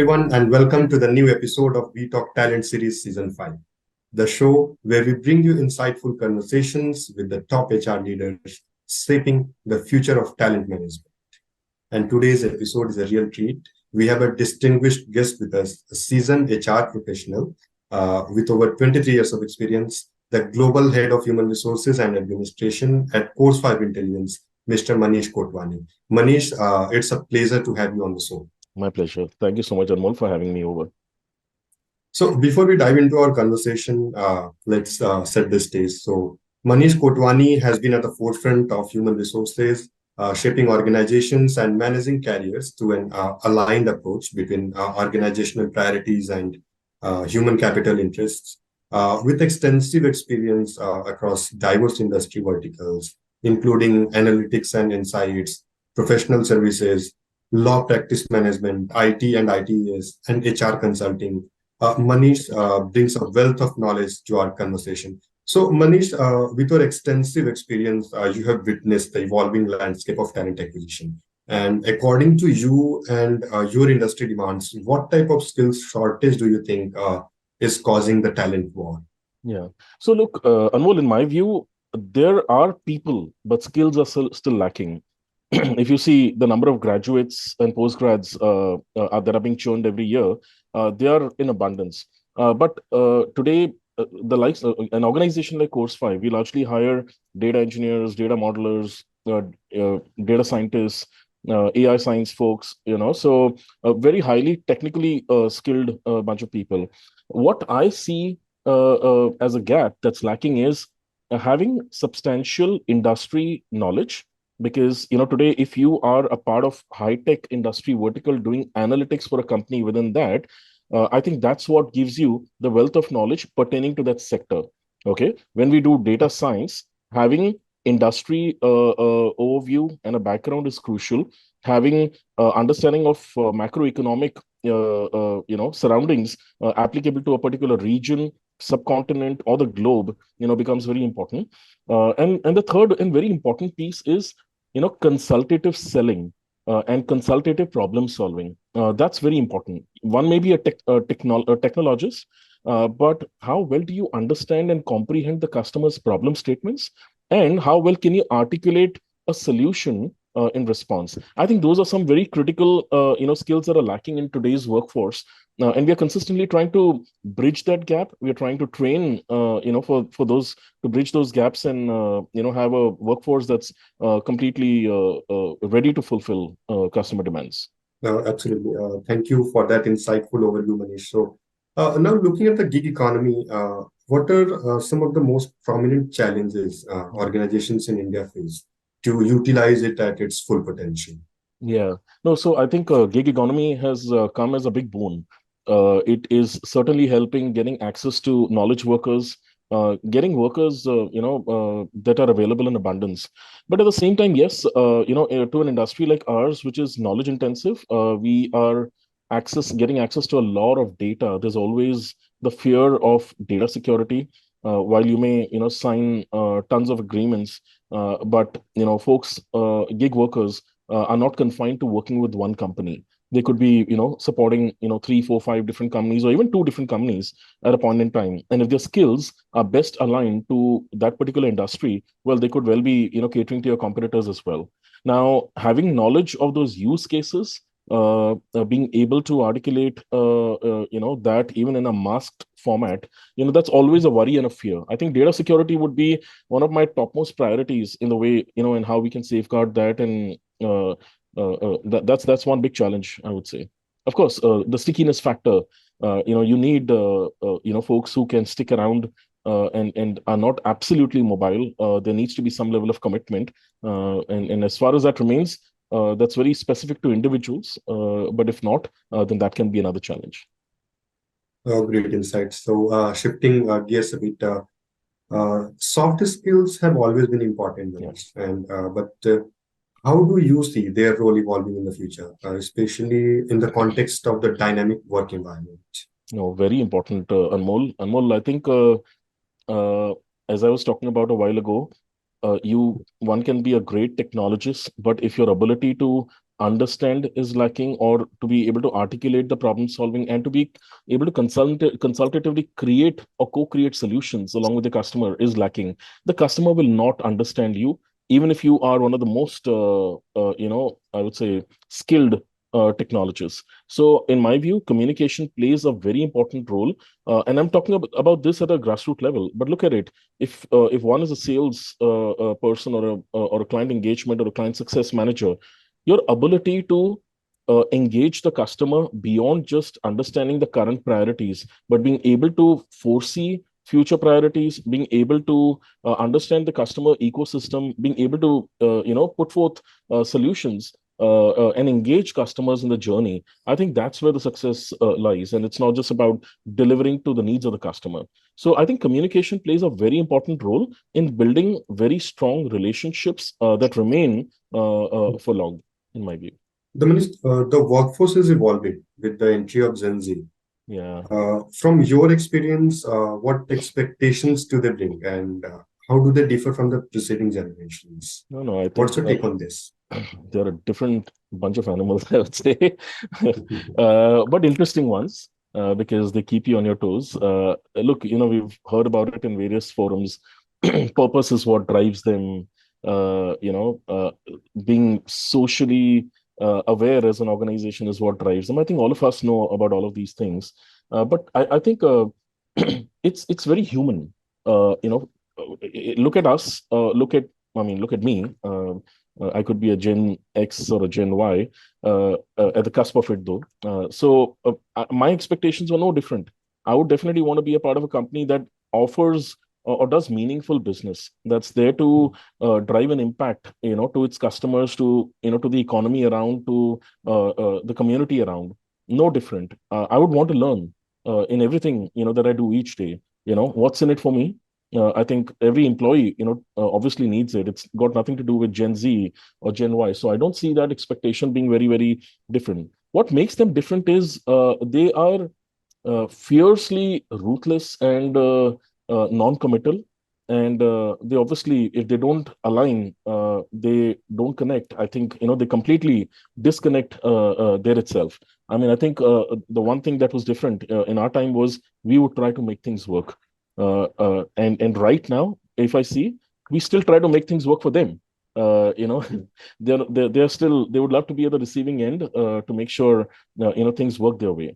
everyone, and welcome to the new episode of We Talk Talent Series Season 5, the show where we bring you insightful conversations with the top HR leaders shaping the future of talent management. And today's episode is a real treat. We have a distinguished guest with us, a seasoned HR professional with over 23 years of experience, the Global Head of Human Resources and Administration at Course5 Intelligence, Mr. Manish Kotwani. Manish, it's a pleasure to have you on the show. My pleasure. Thank you so much, Anmol, for having me over. So before we dive into our conversation, let's set the stage. So Manish Kotwani has been at the forefront of human resources, shaping organizations and managing careers through an aligned approach between organizational priorities and human capital interests. With extensive experience across diverse industry verticals, including analytics and insights, professional services, law practice management, IT and ITES, and HR consulting. Manish brings a wealth of knowledge to our conversation. So, Manish, with your extensive experience, you have witnessed the evolving landscape of talent acquisition. And according to you and your industry demands, what type of skills shortage do you think is causing the talent war? Yeah. So look, Anmol, in my view, there are people, but skills are still lacking. If you see the number of graduates and postgrads that are being churned every year, they are in abundance. But today, an organization like Course5, we largely hire data engineers, data modelers, data scientists, AI science folks. So a very highly technically skilled bunch of people. What I see as a gap that's lacking is having substantial industry knowledge, because today, if you are a part of high tech industry vertical doing analytics for a company within that, I think that's what gives you the wealth of knowledge pertaining to that sector. Okay, when we do data science, having industry overview and a background is crucial. Having understanding of macroeconomic surroundings applicable to a particular region, subcontinent, or the globe becomes very important. And the third and very important piece is consultative selling and consultative problem solving. That's very important. One may be a technologist, but how well do you understand and comprehend the customer's problem statements, and how well can you articulate a solution in response? I think those are some very critical skills that are lacking in today's workforce, and we are consistently trying to bridge that gap. We are trying to train for those, to bridge those gaps, and have a workforce that's completely ready to fulfill customer demands. Absolutely. Thank you for that insightful overview, Manish. So now looking at the gig economy, what are some of the most prominent challenges organizations in India face to utilize it at its full potential? Yeah. No, so I think gig economy has come as a big boon. It is certainly helping getting access to knowledge workers, getting workers, that are available in abundance. But at the same time, yes, to an industry like ours, which is knowledge intensive, we are getting access to a lot of data. There's always the fear of data security. While you may, sign tons of agreements, but folks, gig workers are not confined to working with one company. They could be, supporting, three, four, five different companies, or even two different companies at a point in time. And if their skills are best aligned to that particular industry, well, they could well be, catering to your competitors as well. Now, having knowledge of those use cases, being able to articulate, that even in a masked format, that's always a worry and a fear. I think data security would be one of my topmost priorities in the way, and how we can safeguard that. And that's one big challenge, I would say. Of course, the stickiness factor. You need folks who can stick around and are not absolutely mobile. There needs to be some level of commitment, and as far as that remains, that's very specific to individuals. But if not, then that can be another challenge. Great insights. So shifting gears a bit, soft skills have always been important, Manish, but how do you see their role evolving in the future, especially in the context of the dynamic work environment? No, very important, Anmol. Anmol, I think, as I was talking about a while ago, one can be a great technologist, but if your ability to understand is lacking, or to be able to articulate the problem solving and to be able to consultatively create or co-create solutions along with the customer is lacking, the customer will not understand you, even if you are one of the most I would say skilled technologists. So in my view, communication plays a very important role, and I'm talking about this at a grassroots level. But look at it, if one is a sales person, or a client engagement or a client success manager, your ability to engage the customer beyond just understanding the current priorities, but being able to foresee future priorities, being able to understand the customer ecosystem, being able to put forth solutions and engage customers in the journey. I think that's where the success lies, and it's not just about delivering to the needs of the customer. So I think communication plays a very important role in building very strong relationships that remain for long, in my view. The workforce is evolving with the entry of Gen Z. Yeah. From your experience, what expectations do they bring, and how do they differ from the preceding generations? No, no, I think What's your take on this? they're a different bunch of animals, I would say, but interesting ones, because they keep you on your toes. Look, we've heard about it in various forums. Purpose is what drives them. Being socially aware as an organization is what drives them. I think all of us know about all of these things, but I think it's very human. Look at us. Look at me. I could be a Gen X or a Gen Y, at the cusp of it, though. My expectations were no different. I would definitely want to be a part of a company that offers or does meaningful business, that's there to drive an impact, to its customers, to the economy around, to the community around. No different. I would want to learn in everything that I do each day. What's in it for me? I think every employee, obviously needs it. It's got nothing to do with Gen Z or Gen Y. So I don't see that expectation being very, very different. What makes them different is they are fiercely ruthless and non-committal. And they obviously, if they don't align, they don't connect. I think, they completely disconnect there itself. I mean, I think the one thing that was different in our time was we would try to make things work. And right now, if I see, we still try to make things work for them. They're still, they would love to be at the receiving end to make sure things work their way.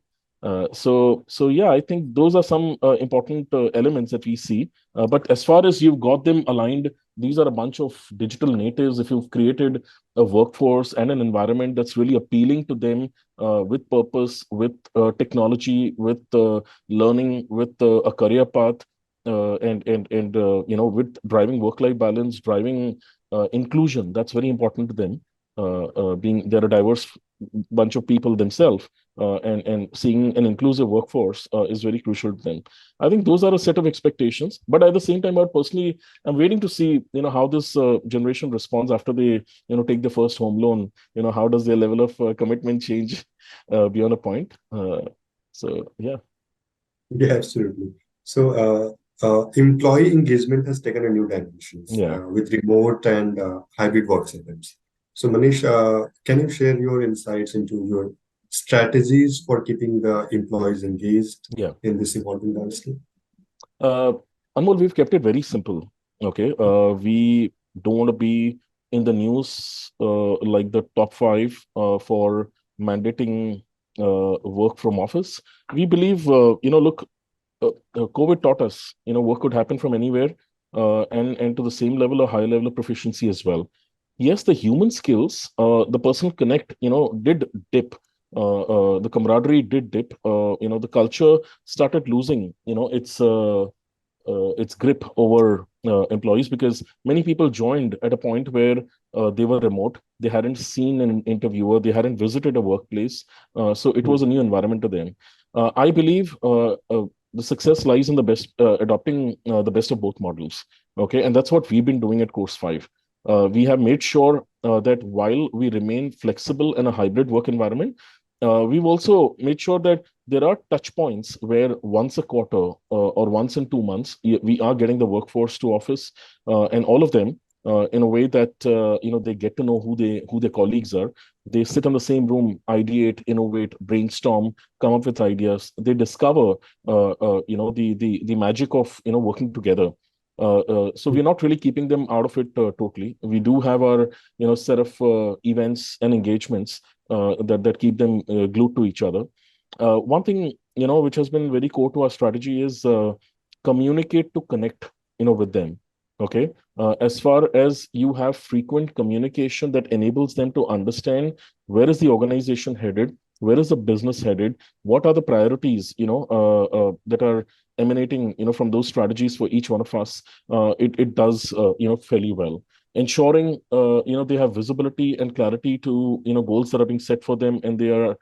So yeah, I think those are some important elements that we see. But as far as you've got them aligned, these are a bunch of digital natives. If you've created a workforce and an environment that's really appealing to them, with purpose, with technology, with learning, with a career path, and with driving work-life balance, driving inclusion, that's very important to them. Being they're a diverse bunch of people themselves, and seeing an inclusive workforce is very crucial to them. I think those are a set of expectations. But at the same time, I'm waiting to see how this generation responds after they take the first home loan. How does their level of commitment change beyond a point? So yeah. Yeah, absolutely. So, employee engagement has taken a new dimensions Yeah. with remote and hybrid work setups. So, Manish, can you share your insights into your strategies for keeping the employees engaged Yeah. in this evolving landscape? Uh, Anmol, we've kept it very simple. Okay. We don't want to be in the news like the top five for mandating work from office. We believe, look, COVID taught us, work could happen from anywhere, and to the same level or higher level of proficiency as well. Yes, the human skills, the personal connect, did dip. The camaraderie did dip. The culture started losing, its grip over employees, because many people joined at a point where they were remote. They hadn't seen an interviewer. They hadn't visited a workplace. So it was a new environment to them. I believe the success lies in the best adopting the best of both models. Okay, and that's what we've been doing at Course 5. We have made sure that while we remain flexible in a hybrid work environment, we've also made sure that there are touch points where once a quarter or once in 2 months, we are getting the workforce to office, and all of them in a way that they get to know who their colleagues are. They sit in the same room, ideate, innovate, brainstorm, come up with ideas. They discover the magic of working together. So we're not really keeping them out of it totally. We do have our set of events and engagements that keep them glued to each other. One thing which has been very core to our strategy is communicate to connect with them. Okay. As far as you have frequent communication that enables them to understand where is the organization headed, where is the business headed, what are the priorities that are emanating from those strategies for each one of us, it does fairly well. Ensuring they have visibility and clarity to goals that are being set for them, and there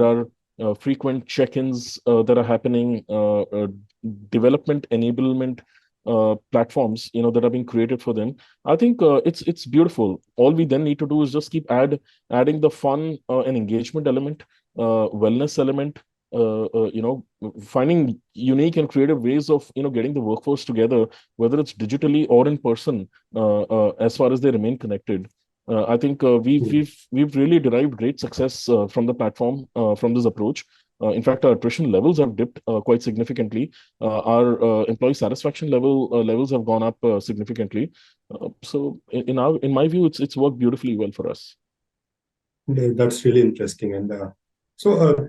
are frequent check-ins that are happening, development enablement platforms that are being created for them. I think it's beautiful. All we then need to do is just keep adding the fun and engagement element, wellness element, finding unique and creative ways of getting the workforce together, whether it's digitally or in person, as far as they remain connected. I think we've really derived great success from the platform, from this approach. In fact, our attrition levels have dipped quite significantly. Our employee satisfaction levels have gone up significantly. So, in my view, it's worked beautifully well for us. That's really interesting. And so,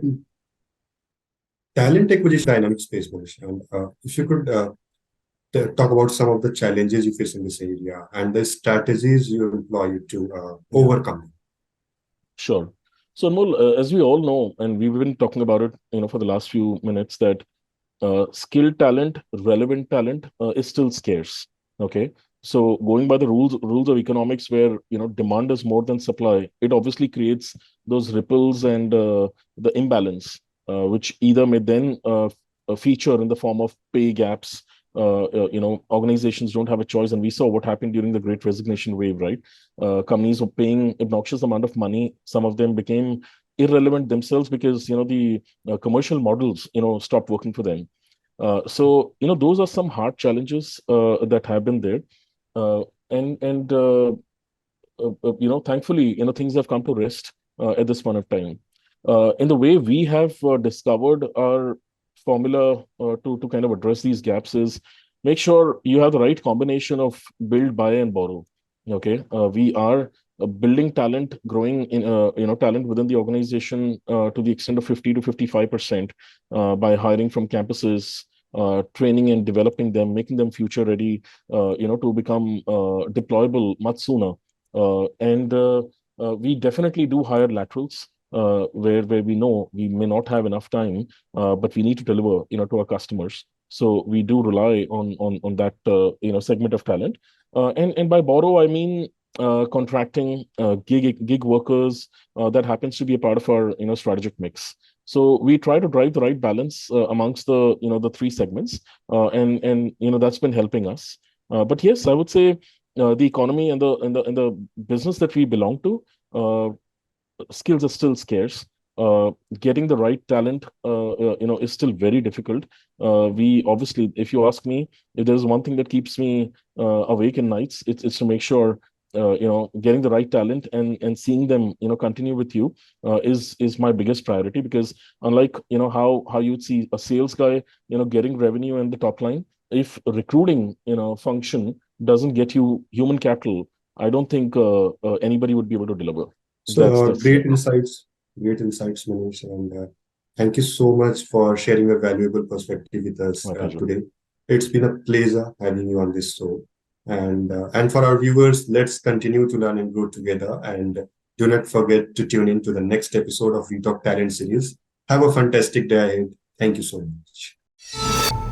talent acquisition dynamic space, Manish. And if you could talk about some of the challenges you face in this area and the strategies you employ to overcome them. Sure. So, Anmol, as we all know, and we've been talking about it, for the last few minutes, that skilled talent, relevant talent is still scarce. Okay. So going by the rules of economics, where demand is more than supply, it obviously creates those ripples and the imbalance, which either may then feature in the form of pay gaps. Organizations don't have a choice, and we saw what happened during the Great Resignation wave, right? Companies were paying obnoxious amount of money. Some of them became irrelevant themselves because the commercial models stopped working for them. So those are some hard challenges that have been there, and thankfully things have come to rest at this point of time. In the way we have discovered our formula to kind of address these gaps is make sure you have the right combination of build, buy, and borrow. Okay, we are building talent, growing in talent within the organization to the extent of 50 to 55% by hiring from campuses, training and developing them, making them future ready, to become deployable much sooner. And we definitely do hire laterals where we know we may not have enough time, but we need to deliver, to our customers. So we do rely on that segment of talent. And by borrow, I mean contracting, gig workers. That happens to be a part of our strategic mix. So we try to drive the right balance amongst the three segments, and that's been helping us. But yes, I would say the economy and the business that we belong to, skills are still scarce. Getting the right talent, is still very difficult. We obviously, if you ask me, if there's one thing that keeps me awake at nights, it's to make sure getting the right talent and seeing them continue with you is my biggest priority. Because unlike how you'd see a sales guy getting revenue and the top line, if recruiting function doesn't get you human capital, I don't think anybody would be able to deliver. So, That's great insights, Manish. And thank you so much for sharing a valuable perspective with us my pleasure. today. It's been a pleasure having you on this show. And for our viewers, let's continue to learn and grow together. And do not forget to tune in to the next episode of We Talk Talent series. Have a fantastic day ahead. Thank you so much.